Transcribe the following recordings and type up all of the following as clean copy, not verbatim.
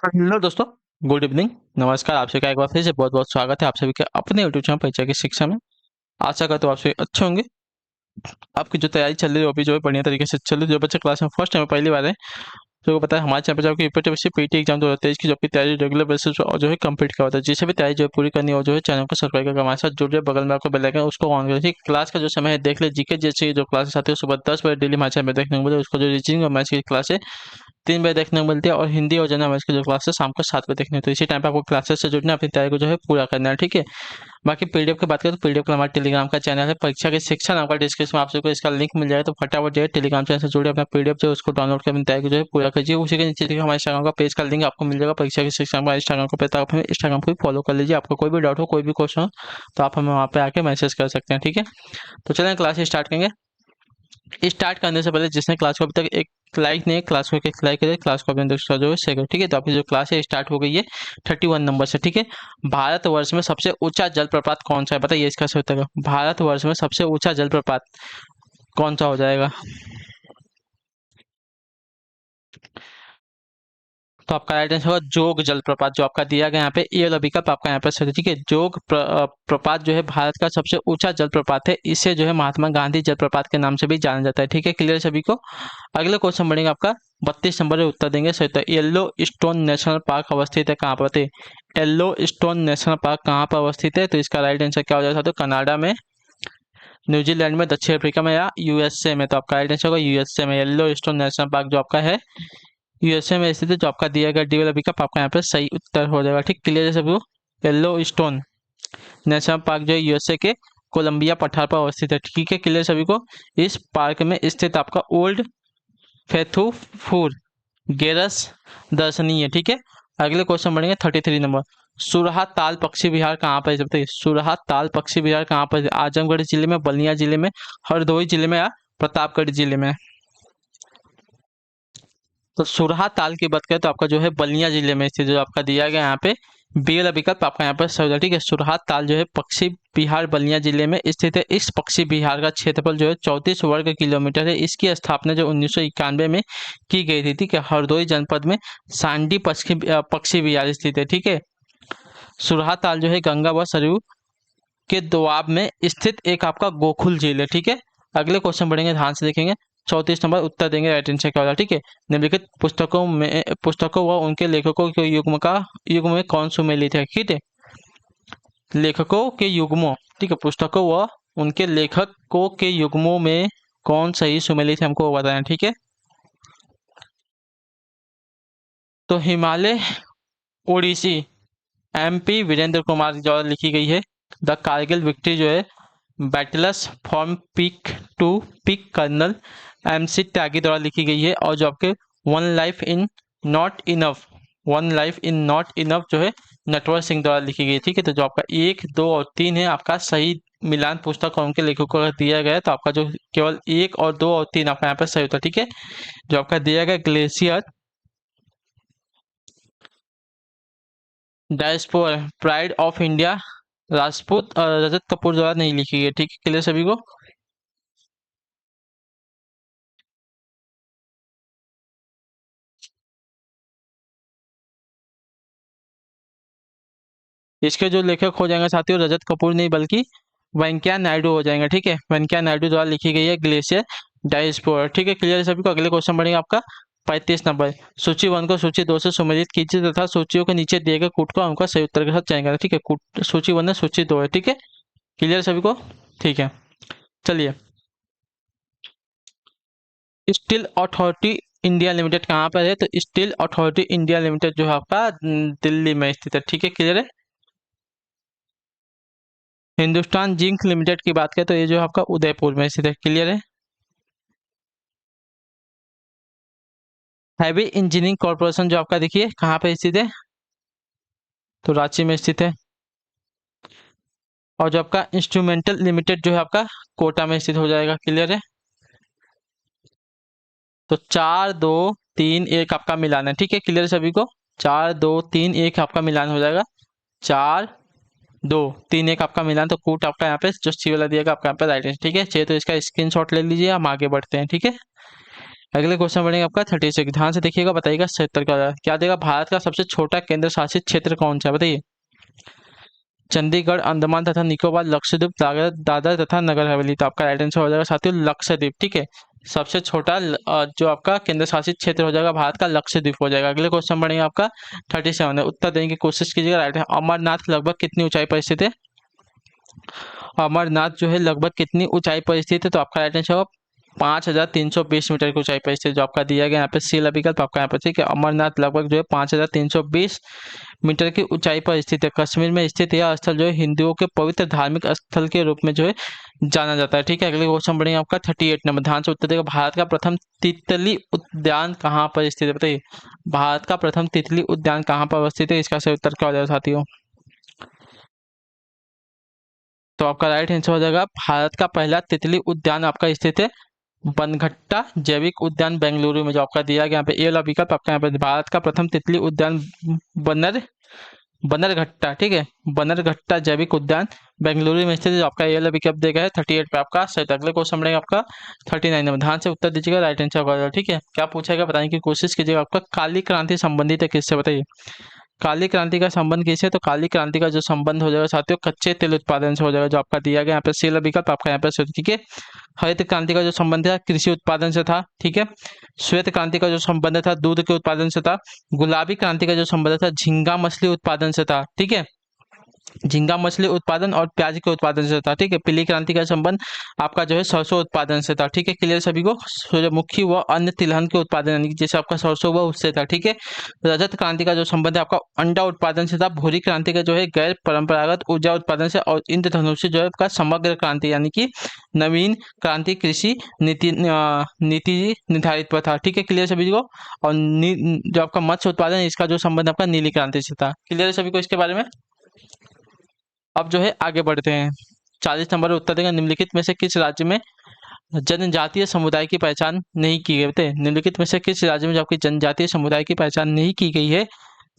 Hello दोस्तों। Good evening. नमस्कार। आप सभी का एक बार फिर से बहुत बहुत स्वागत है आप सभी के अपने यूट्यूब चैनल परीक्षा की शिक्षा में। आशा करता हूँ आप सभी अच्छे होंगे। आपकी जो तैयारी चल रही है वो भी जो है बढ़िया तरीके से चल रही है। जो बच्चे क्लास में फर्स्ट टाइम पहली बार है तो पता है हमारे चैनल पर जाकर यूपीएससी पीटी एग्जाम 2023 की जो आपकी तैयारी रेगुलर बेसिस पर और जो है कंप्लीट करवा होता है। जिसे भी तैयारी जो है पूरी करनी हो जो है चैनल को सब्सक्राइब करके हमारे साथ जुड़ जाए। बगल में आपको बेल आइकन उसको ऑन करें। क्लास का जो समय है देख ले जीके जैसे जो क्लासेस आती है सुबह 10 बजे डेली हमारे चैनल में देखने को मिले। उसको जो रीजनिंग और मैथ्स की क्लास है 3 बजे देखने को मिलती है और हिंदी और जनरल मैथ्स की जो क्लास है शाम को 7 बजे देखने। तो इसी टाइम पे आपको क्लासेस से जुड़ना है, अपनी तैयारी को जो है पूरा करना है। ठीक है। बाकी पीडीएफ की बात करें तो पीडीएफ का हमारे टेलीग्राम का चैनल है परीक्षा की शिक्षा नाम का। डिस्क्रिप्शन में आप सबको इसका लिंक मिल जाएगा। तो फटाफट जो है टेलीग्राम चैनल से जुड़े अपना पीडीएफ जो है उसको डाउनलोड कर अपनी तैयारी को जो है पूरा कीजिए। उसी के नीचे देखिए हमारे इंस्टाग्राम का पेज का लिंक आपको मिल जाएगा परीक्षा की शिक्षा का इंस्टाग्राम का पेज। तो आप हमें इंस्टाग्राम को भी फॉलो कर लीजिए। आपका कोई भी डाउट हो कोई भी क्वेश्चन हो तो आप हमें वहाँ पे आके मैसेज कर सकते हैं। ठीक है। तो चलें क्लास स्टार्ट करेंगे। स्टार्ट करने से पहले जिसने क्लास को अभी तक एक लाइक नहीं है क्लास को एक लाइक करें, क्लास को अपने दोस्तों जो है शेयर करें। ठीक है। तो आपकी जो क्लास है स्टार्ट हो गई है 31 नंबर से। ठीक है। भारतवर्ष में सबसे ऊंचा जलप्रपात कौन सा है बताइए इसका सही उत्तर। भारतवर्ष में सबसे ऊंचा जलप्रपात कौन सा हो जाएगा। तो आपका राइट आंसर होगा जोग जलप्रपात जो आपका दिया गया यहाँ पे ए वाला विकल्प आपका यहाँ पे सही है। ठीक है। जोग प्रपात जो है भारत का सबसे ऊंचा जलप्रपात है। इसे जो है महात्मा गांधी जलप्रपात के नाम से भी जाना जाता है। ठीक है। क्लियर सभी को। अगले क्वेश्चन बढ़ेंगे आपका 32 नंबर में उत्तर देंगे सही। तो येलो स्टोन नेशनल पार्क अवस्थित है कहाँ पर बताइए। येलो स्टोन नेशनल पार्क कहाँ पर अवस्थित है। तो इसका राइट आंसर क्या हो जाएगा। तो कनाडा में, न्यूजीलैंड में, दक्षिण अफ्रीका में या यूएसए में। तो आपका राइट आंसर होगा यूएसए में। येलो स्टोन नेशनल पार्क जो आपका है यूएसए में स्थित है। जो आपका दिया गया डी वाला विकल्प आपका यहाँ पे सही उत्तर हो जाएगा। ठीक क्लियर है सभी को। येलो स्टोन नेशनल पार्क जो है यूएसए के कोलंबिया पठार पर अवस्थित है। ठीक है। क्लियर सभी को। इस पार्क में स्थित आपका ओल्ड फेथुफुर गेरस दर्शनीय है। ठीक है। अगले क्वेश्चन बढ़ेंगे 33 नंबर। सुरहा ताल पक्षी विहार कहाँ पर है बताइए। सुरहा ताल पक्षी विहार कहाँ पर है। आजमगढ़ जिले में, बलिया जिले में, हरदोई जिले में या प्रतापगढ़ जिले में। तो सुरहा ताल की बात करें तो आपका जो है बलिया जिले में स्थित जो आपका दिया गया यहाँ पे बी वाला विकल्प आपका यहाँ पर सही होगा। ठीक है। सुरहा ताल जो है पक्षी विहार बलिया जिले में स्थित है। इस पक्षी विहार का क्षेत्रफल जो है 34 वर्ग किलोमीटर है। इसकी स्थापना जो 1991 में की गई थी। ठीक है। हरदोई जनपद में सांडी पक्षी विहार स्थित है। ठीक है। सुरहा ताल जो है गंगा व सरयू के दोआब में स्थित एक आपका गोकुल झील है। ठीक है। अगले क्वेश्चन बढ़ेंगे ध्यान से देखेंगे। 34 नंबर उत्तर देंगे राइट आंसर क्या होगा। ठीक है। निम्नलिखित पुस्तकों व उनके लेखकों के युग्म में कौन सुमेलित है। ठीक है। लेखकों के युग्मों, ठीक है, पुस्तकों व उनके लेखकों के युग्मों में कौन सही सुमेलित है हमको बताना। ठीक है। तो हिमालय ओडिसी एमपी वीरेंद्र कुमार द्वारा लिखी गई है। द कारगिल विक्ट्री जो है battles from peak to peak colonel MC Tyagi द्वारा लिखी गई है। और जो आपके one life in not enough जो है नटवर सिंह द्वारा लिखी गई है। ठीक है। तो जो आपका 1, 2 और 3 है आपका सही मिलान पुस्तक और उनके लेखकों को दिया गया है। तो आपका जो केवल 1 और 2 और 3 आपका यहाँ पर सही होता है। ठीक है। जो आपका दिया गया glacier diaspora pride of India Rajput Rajat Kapoor द्वारा नहीं लिखी गई। ठीक है। क्लियर सभी को। इसके जो लेखक हो जाएंगे साथियों रजत कपूर नहीं बल्कि वेंकैया नायडू हो जाएंगे। ठीक है। वेंकैया नायडू द्वारा लिखी गई है ग्लेशियर डायस्पोर। ठीक है। क्लियर है सभी को। अगले क्वेश्चन बढ़ेगा आपका 35 नंबर। सूची 1 को सूची 2 से सुमेलित कीजिए तथा सूचियों के नीचे दिए गए कूट को उनका सही उत्तर के साथ चयन करें। ठीक है। सूची 1 है सूची 2 है। ठीक है। क्लियर सभी को। ठीक है। चलिए। स्टील अथॉरिटी इंडिया लिमिटेड कहाँ पर है। तो स्टील अथॉरिटी इंडिया लिमिटेड जो है आपका दिल्ली में स्थित है। ठीक है। क्लियर है। हिंदुस्तान जिंक लिमिटेड की बात करें तो ये जो आपका उदयपुर में स्थित है। क्लियर है। हैवी इंजीनियरिंग कॉर्पोरेशन जो आपका देखिए कहाँ पे स्थित है। तो रांची में स्थित है। और जो आपका इंस्ट्रूमेंटल लिमिटेड जो है आपका कोटा में स्थित हो जाएगा। क्लियर है। तो 4, 2, 3, 1 आपका मिलान है। ठीक है। क्लियर सभी को। 4, 2, 3, 1 आपका मिलान हो जाएगा। 4, 2, 3, 1 आपका मिलान। तो कूट आपका यहाँ पे जो सी वाला दिएगा आपका यहाँ पे राइट है। ठीक है। चाहिए तो इसका स्क्रीनशॉट ले लीजिए हम आगे बढ़ते हैं। ठीक है। अगले क्वेश्चन बढ़ेंगे आपका 36, ध्यान से देखिएगा, बताइएगा 77 क्या हो जाएगा। क्या देगा, भारत का सबसे छोटा केंद्र शासित क्षेत्र कौन सा है, बताइए। चंडीगढ़, अंडमान तथा निकोबार, लक्षद्वीप, दादर दादर तथा नगर हवेली। तो आपका राइट आंसर हो जाएगा साथियों लक्षद्वीप, ठीक है। सबसे छोटा जो आपका केंद्र शासित क्षेत्र हो जाएगा भारत का, लक्षद्वीप हो जाएगा। अगले क्वेश्चन बढ़ेंगे आपका 37 है, उत्तर देने की कोशिश कीजिएगा। राइट है, अमरनाथ लगभग कितनी ऊंचाई पर स्थित है। अमरनाथ जो है लगभग कितनी ऊंचाई पर स्थित है, तो आपका राइट आंसर होगा 5320 मीटर की ऊंचाई पर स्थित, जो आपका दिया गया यहाँ पे सी विकल्प आपका यहाँ पर, ठीक है। अमरनाथ लगभग जो है 5320 मीटर की ऊंचाई पर स्थित है। कश्मीर में स्थित यह स्थल जो है हिंदुओं के पवित्र धार्मिक स्थल के रूप में जो है जाना जाता है, ठीक है। अगले क्वेश्चन बढ़ेंगे आपका 38 नंबर, ध्यान से उत्तर देगा। भारत का प्रथम तितली उद्यान कहाँ पर स्थित है, बताइए। भारत का प्रथम तितली उद्यान कहाँ पर अवस्थित है, इसका सही उत्तर क्या हो जाएगा साथियों। तो आपका राइट आंसर हो जाएगा भारत का पहला तितली उद्यान आपका स्थित है बनघट्टा जैविक उद्यान बेंगलुरु में, जो आपका दिया गया यहाँ पे ए वाला विकल्प आपका यहाँ पे। भारत का प्रथम तितली उद्यान बनर बनरघट्टा, ठीक है, बनरघट्टा जैविक उद्यान बेंगलुरु में स्थित है, जो आपका ये वाला विकल्प देगा है 38 पे आपका सही। अगले क्वेश्चन बढ़ेगा आपका 39 नंबर, ध्यान से उत्तर दीजिएगा, राइट आंसर होगा, ठीक है। क्या पूछेगा बताने की कोशिश कीजिएगा। आपका काली क्रांति संबंधित है किससे, बताइए। काली क्रांति का संबंध किससे, तो काली क्रांति का जो संबंध हो जाएगा साथियों कच्चे तेल उत्पादन से हो जाएगा, जो आपका दिया गया यहाँ पे सी विकल्प आपका यहाँ पे, ठीक है। हरित क्रांति का जो संबंध है कृषि उत्पादन से था, ठीक है। श्वेत क्रांति का जो संबंध था दूध के उत्पादन से था। गुलाबी क्रांति का जो संबंध था झींगा मछली उत्पादन से था, ठीक है। झींगा मछली उत्पादन और प्याज के उत्पादन से था, ठीक है। पीली क्रांति का संबंध आपका जो है सरसों उत्पादन से था, ठीक है। क्लियर सभी को। सूर्यमुखी व अन्य तिलहन के उत्पादन यानी कि जैसे आपका सरसों हुआ उससे था, ठीक है। रजत क्रांति का जो संबंध है आपका अंडा उत्पादन से था। भूरी क्रांति का जो है गैर परंपरागत ऊर्जा उत्पादन से, और इंद्रधनुष जो है आपका समग्र क्रांति यानी कि नवीन क्रांति कृषि नीति निर्धारित पर था, ठीक है। क्लियर सभी को। और जो आपका मत्स्य उत्पादन इसका जो संबंध आपका नीली क्रांति से था। क्लियर सभी को इसके बारे में। अब जो है आगे बढ़ते हैं। 40 नंबर उत्तर देंगे, निम्नलिखित में से किस राज्य में जनजातीय समुदाय की पहचान नहीं की गई, बताइए। निम्नलिखित में से किस राज्य में जो आपकी जनजातीय समुदाय की पहचान नहीं की गई है,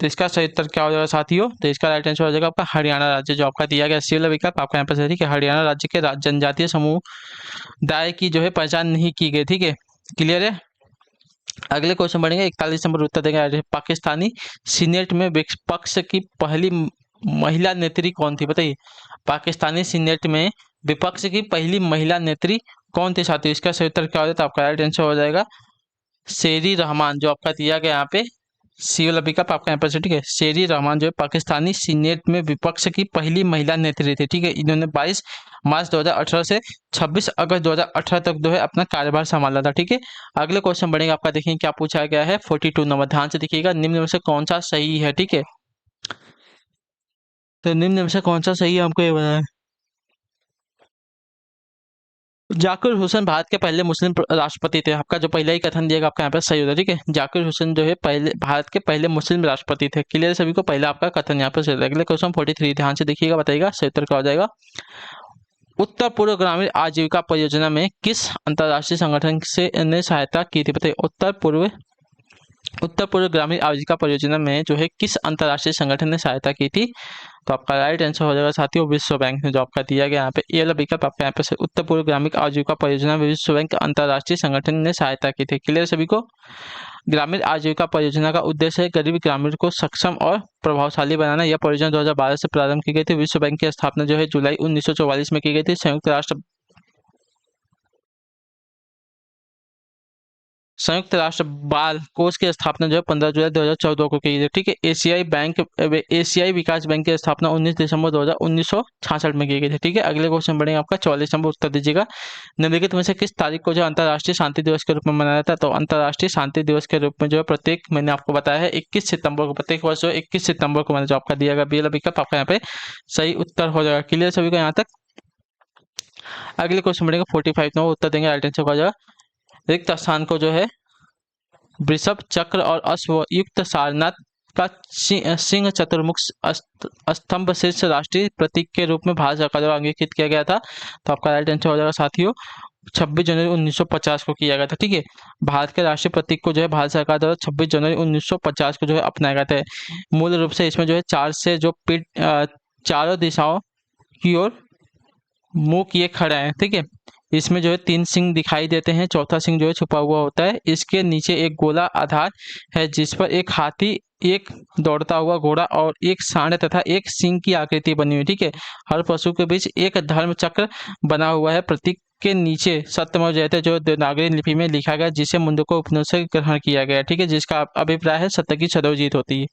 तो इसका सही उत्तर क्या हो जाएगा साथियों, तो इसका राइट आंसर हो जाएगा आपका हरियाणा राज्य, जो आपका दिया गया सी वाला विकल्प आपका यहाँ पर सही, ठीक है। हरियाणा राज्य के जनजातीय समुदाय की जो है पहचान नहीं की गई, ठीक है। क्लियर है। अगले क्वेश्चन बढ़ेंगे 41 नंबर उत्तर देंगे, पाकिस्तानी सीनेट में विपक्ष की पहली महिला नेत्री कौन थी, बताइए। पाकिस्तानी सीनेट में विपक्ष की पहली महिला नेत्री कौन थी साथियों, इसका सही उत्तर क्या हो जाता है, आपका राइट आंसर हो जाएगा शेरी रहमान, जो आपका दिया गया यहाँ पे सी वाला विकल्प आपका यहाँ पर से, ठीक है। शेरी रहमान जो है पाकिस्तानी सीनेट में विपक्ष की पहली महिला नेत्री थी, ठीक है। इन्होंने 22 मार्च 2018 से 26 अगस्त 2018 तक जो है अपना कार्यभार संभाला था, ठीक है। अगले क्वेश्चन बढ़ेगा आपका, देखिए क्या पूछा गया है 42 नंबर, ध्यान से देखिएगा। निम्न में से कौन सा सही है, ठीक है। तो निम्न में से कौन सा सही है हमको ये बताना है। जाकिर हुसैन भारत के पहले मुस्लिम राष्ट्रपति थे, आपका जो पहला ही कथन दिएगा आपका यहाँ पे सही होता है, ठीक है। जाकिर हुसैन जो है पहले भारत के पहले मुस्लिम राष्ट्रपति थे। क्लियर सभी को, पहला आपका कथन यहाँ पे सही होता है। अगले क्वेश्चन 43, ध्यान से देखिएगा, बताइएगा सही उत्तर क्या हो जाएगा। उत्तर पूर्व ग्रामीण आजीविका परियोजना में किस अंतर्राष्ट्रीय संगठन से ने सहायता की थी, बताइए। उत्तर पूर्व ग्रामीण आजीविका परियोजना में जो है किस अंतर्राष्ट्रीय संगठन ने सहायता की थी, तो आपका राइट आंसर हो जाएगा साथियों विश्व बैंक ने, जो आपका दिया गया यहाँ पे ये वाला विकल्प आपका यहाँ पे उत्तर पूर्व ग्रामीण आजीविका परियोजना में विश्व बैंक अंतर्राष्ट्रीय संगठन ने सहायता की थी। क्लियर सभी को। ग्रामीण आजीविका परियोजना का उद्देश्य है गरीब ग्रामीण को सक्षम और प्रभावशाली बनाना। यह परियोजना 2012 से प्रारंभ की गई थी। विश्व बैंक की स्थापना जो है जुलाई 1944 में की गई थी। संयुक्त राष्ट्र बाल कोष की स्थापना जो है 15 जुलाई 2014 को की थी, ठीक है। एशियाई विकास बैंक की स्थापना 19 दिसंबर 1966 में की गई थी, ठीक है। अगले क्वेश्चन बढ़ेगा आपका 44 नंबर, उत्तर दीजिएगा। निम्नलिखित में से किस तारीख को जो अंतर्राष्ट्रीय शांति दिवस के रूप में मनाया जाता है, तो अंतर्राष्ट्रीय शांति दिवस के रूप में जो है प्रत्येक, मैंने आपको बताया है 21 सितंबर को, प्रत्येक वर्ष जो 21 सितंबर को मैंने जो आपका दिया गया बी वाला विकल्प आपका यहाँ पे सही उत्तर हो जाएगा। क्लियर सभी को यहाँ तक। अगले क्वेश्चन बढ़ेगा 45 नंबर, उत्तर देंगे राइट आंसर हो जाएगा। रिक्त स्थान को जो है वृषभ चक्र और अश्व युक्त सारनाथ का सिंह चतुर्मुख स्तंभ शीर्ष राष्ट्रीय प्रतीक के रूप में भारत सरकार द्वारा अंगीकृत किया गया था, तो आपका राइट आंसर हो जाएगा साथियों 26 जनवरी 1950 को किया गया था, ठीक है। भारत के राष्ट्रीय प्रतीक को जो है भारत सरकार द्वारा 26 जनवरी 1950 को जो है अपनाया गया था। मूल रूप से इसमें जो है चार से जो चारों दिशाओं की ओर मुंह किए खड़े हैं, ठीक है। इसमें जो है 3 सिंग दिखाई देते हैं, चौथा सिंग जो है छुपा हुआ होता है। इसके नीचे एक गोला आधार है जिस पर एक हाथी, एक दौड़ता हुआ घोड़ा और एक सांड तथा एक सिंह की आकृति बनी हुई, ठीक है। हर पशु के बीच एक धर्म चक्र बना हुआ है। प्रतीक के नीचे सत्यमेव जयते जो देवनागरी लिपि में लिखा गया, जिसे मुंडको उपनिषद से ग्रहण किया गया, ठीक है, जिसका अभिप्राय है सत्य की सदैव जीत होती है।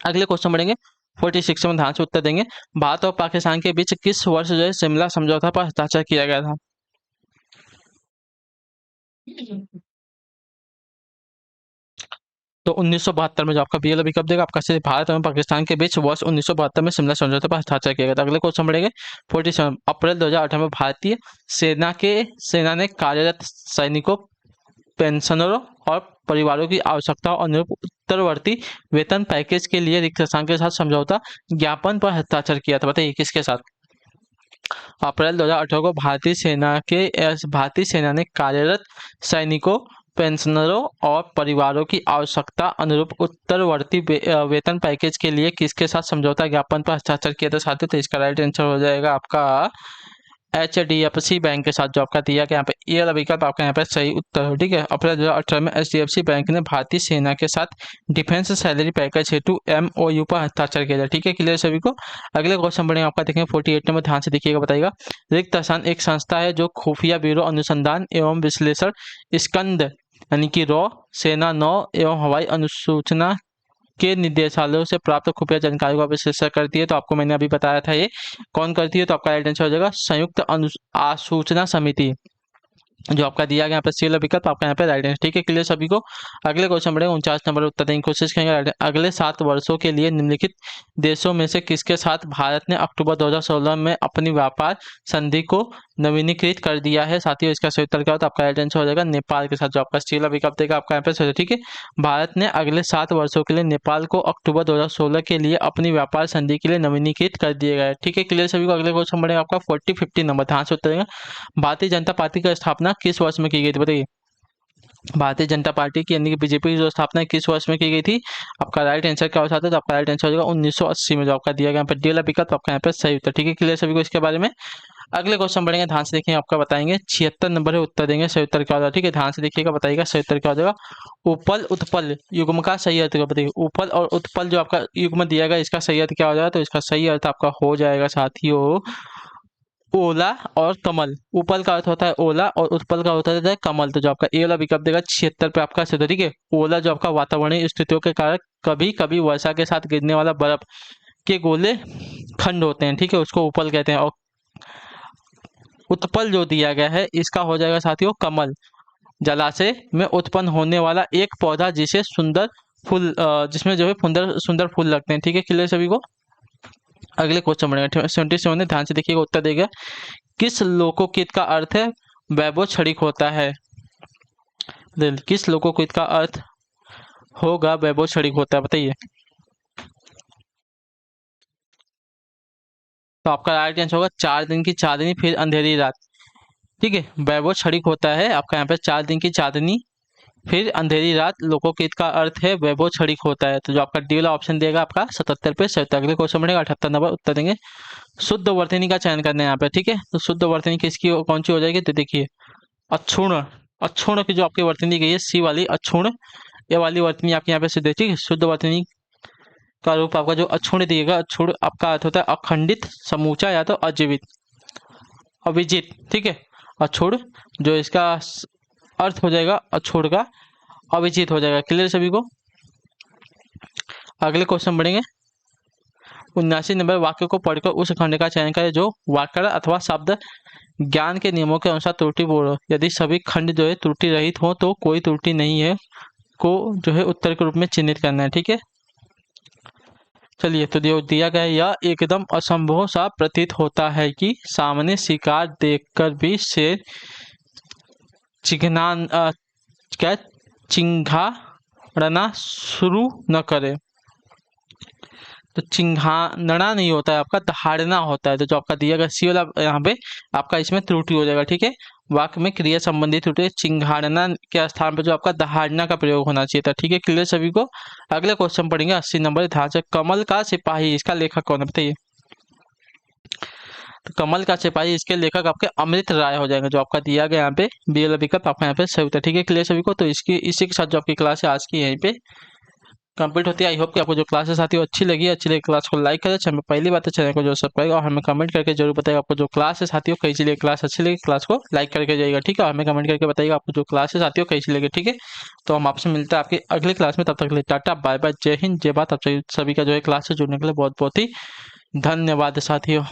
अगले क्वेश्चन बढ़ेंगे 46 में, ध्यान से उत्तर देंगे। भारत और पाकिस्तान के बीच किस वर्ष जो है शिमला समझौता पर हस्ताक्षर किया गया था? तो 1972 में जो आपका बी एल विकल्प देगा आपका सिर्फ भारत एवं पाकिस्तान के बीच वर्ष 1972 में शिमला समझौते पर हस्ताक्षर किया गया था। अगले क्वेश्चन बढ़ेंगे 47, अप्रैल 2018 में भारतीय सेना ने कार्यरत सैनिकों, पेंशनरों और परिवारों की आवश्यकताओं और अनुरूप उत्तरवर्ती वेतन पैकेज के लिए रिक्त स्थान के साथ समझौता ज्ञापन पर हस्ताक्षर किया था। बताइए किसके साथ? अप्रैल 2018 को भारतीय सेना ने कार्यरत सैनिकों, पेंशनरों और परिवारों की आवश्यकता अनुरूप उत्तरवर्ती वेतन पैकेज के लिए किसके साथ समझौता ज्ञापन पर हस्ताक्षर किया था साथियों? तो इसका राइट आंसर हो जाएगा आपका HDFC बैंक के साथ, जो आपका दिया गया यहाँ पे ये वाला विकल्प आपका यहाँ पे सही उत्तर हो, ठीक है। अप्रैल 2018 में HDFC बैंक ने भारतीय सेना के साथ डिफेंस सैलरी पैकेज हेतु MOU पर हस्ताक्षर किया था, ठीक है। क्लियर सभी को? अगले क्वेश्चन बढ़ेंगे आपका, देखेंगे 48 नंबर, ध्यान से देखिएगा, बताइएगा। रिक्त स्थान एक संस्था है जो खुफिया ब्यूरो अनुसंधान एवं विश्लेषण स्कंद यानी कि रॉ, सेना, नौ एवं हवाई अनुसूचना के निर्देशालयों से प्राप्त खुफिया जानकारी का विश्लेषण करती है। तो आपको मैंने अभी बताया था ये कौन करती है, तो आपका राइट आंसर हो जाएगा संयुक्त आसूचना समिति, जो आपका दिया गया यहाँ पे सी विकल्प आपका यहाँ पे राइट आंसर, ठीक है। क्लियर सभी को? अगले क्वेश्चन बढ़ेगा 49 नंबर, उत्तर देने की कोशिश करेंगे। अगले 7 वर्षों के लिए निम्नलिखित देशों में से किसके साथ भारत ने अक्टूबर 2016 में अपनी व्यापार संधि को नवीनीकृत कर दिया है साथियों? इसका सही उत्तर क्या होता है? आपका राइट आंसर हो जाएगा नेपाल के साथ, जो आपका सी विकल्प देगा आपका यहाँ पे, ठीक है। भारत ने अगले 7 वर्षों के लिए नेपाल को अक्टूबर 2016 के लिए अपनी व्यापार संधि के लिए नवीनीकृत कर दिया गया है, ठीक है। क्लियर सभी को? अगले क्वेश्चन बढ़ेगा आपका 50 नंबर, ध्यान से उत्तर देगा। भारतीय जनता पार्टी की स्थापना किस वर्ष में की गई थी? बताइए। भारतीय जनता पार्टी की यानी कि बीजेपी की जो स्थापना किस वर्ष में की गई थी? आपका राइट आंसर क्या हो जाता है? तो आपका राइट आंसर हो जाएगा 1980 में, जो आपका दिया गया यहाँ पे डी वाला विकल्प आपका यहाँ पे सही उत्तर, ठीक है। क्लियर सभी को इसके बारे में? अगले क्वेश्चन बढ़ेंगे, ध्यान से देखेंगे, आपका बताएंगे 76 नंबर है, उत्तर देंगे सही उत्तर क्या हो जाएगा, ठीक है। ध्यान से देखिएगा, बताइएगा सही उत्तर क्या हो जाएगा। उपल उत्पल युग्म का सही अर्थ बताइए। उपल और उत्पल जो आपका युग्म दिया गया इसका सही अर्थ क्या हो जाएगा? तो इसका सही अर्थ आपका हो जाएगा साथियों ओला और कमल। उपल का अर्थ होता है ओला और उत्पल का होता है कमल। तो जो आपका ए वाला विकल्प देगा 76 पे आपका सही, ठीक है। ओला जो आपका वातावरणीय स्थितियों के कारण कभी कभी वर्षा के साथ गिरने वाला बर्फ के गोले खंड होते हैं, ठीक है, उसको उपल कहते हैं। और उत्पल जो दिया गया है इसका हो जाएगा साथियों कमल, जलाशय में उत्पन्न होने वाला एक पौधा जिसे सुंदर फूल जिसमें जो है सुंदर सुंदर फूल लगते हैं, ठीक है। क्लियर सभी को? अगले क्वेश्चन बढ़ेगा 77, ध्यान से देखिएगा, उत्तर देगा। किस लोकोकित का अर्थ है वैभव क्षणिक होता है? किस लोकोकित का अर्थ होगा वैभव क्षणिक होता है? बताइए। तो आपका राइट आंसर होगा 4 दिन की चांदनी फिर अंधेरी रात, ठीक है। वैभव क्षणिक होता है आपका यहाँ पे 4 दिन की चांदनी फिर अंधेरी रात, लोकोकित का अर्थ है वैभव क्षणिक होता है। तो जो आपका डी वाला ऑप्शन देगा आपका 77 पे सही। अगले क्वेश्चन बढ़ेगा 78 नंबर, उत्तर देंगे। शुद्ध वर्तनी का चयन करना है यहाँ पे, ठीक है। तो शुद्ध वर्तनी किसकी कौन सी हो जाएगी? तो देखिए अक्षुण, अक्षुण की जो आपकी वर्तनी गई है सी वाली अक्षुण, ये वाली वर्तनी आपके यहाँ पे सिद्ध है, ठीक है। शुद्ध वर्तनी का रूप आपका जो अक्षुण दिएगा, अक्षुण आपका अर्थ होता है अखंडित, समूचा या तो अजीवित, अविजित, ठीक है। अक्षुण जो इसका अर्थ हो जाएगा अक्षुण का अविजित हो जाएगा। क्लियर सभी को? अगले क्वेश्चन बढ़ेंगे 79 नंबर, वाक्य को पढ़कर उस खंड का चयन करें जो व्याकरण अथवा शब्द ज्ञान के नियमों के अनुसार त्रुटिपूर्ण हो। यदि सभी खंड जो है त्रुटि रहित हो तो कोई त्रुटि नहीं है को जो है उत्तर के रूप में चिन्हित करना है, ठीक है। चलिए, तो दिया गया यह एकदम असंभव सा प्रतीत होता है कि सामने शिकार देखकर भी शेर चिंघाड़ना शुरू न करे। तो चिंघाड़ना नहीं होता है आपका, दहाड़ना होता है। तो जो आपका दिया गया सी वाला यहाँ पे आपका इसमें त्रुटि हो जाएगा, ठीक है। वाक्य में क्रिया संबंधी त्रुटि चिंघाड़ना के स्थान पर जो आपका दहाड़ना का प्रयोग होना चाहिए था, ठीक है। क्लियर सभी को? अगले क्वेश्चन पढ़ेंगे 80 नंबर, ध्यान से। कमल का सिपाही इसका लेखक कौन है? बताइए। तो कमल का सिपाही इसके लेखक आपके अमृत राय हो जाएंगे, जो आपका दिया गया यहाँ पे बी वाला विकल्प आपका यहाँ पे सही होता है। ठीक है, क्लियर सभी को। तो इसकी इसी के साथ जो आपकी क्लास है आज की यहीं पे कंप्लीट होती है। आई होप कि आपको जो क्लासेस साथियों अच्छी लगी है। अच्छी लगी क्लास को लाइक करें, चैनल पहली बात है चैनल को जो सब्सक्राइब और हमें कमेंट करके जरूर बताइएगा आपको जो क्लास है साथियों कैसी लगी। क्लास अच्छी लगी क्लास को लाइक करके जाइएगा, ठीक है। और हमें कमेंट करके बताइएगा आपको जो क्लास है साथियों कैसी लगी, ठीक है। तो हम आपसे मिलते हैं आपकी अगली क्लास में, तब तक के लिए टाटा बाय बाय, जय हिंद जय भारत। आप सभी का जो है क्लास से जुड़ने के लिए बहुत बहुत ही धन्यवाद साथियों।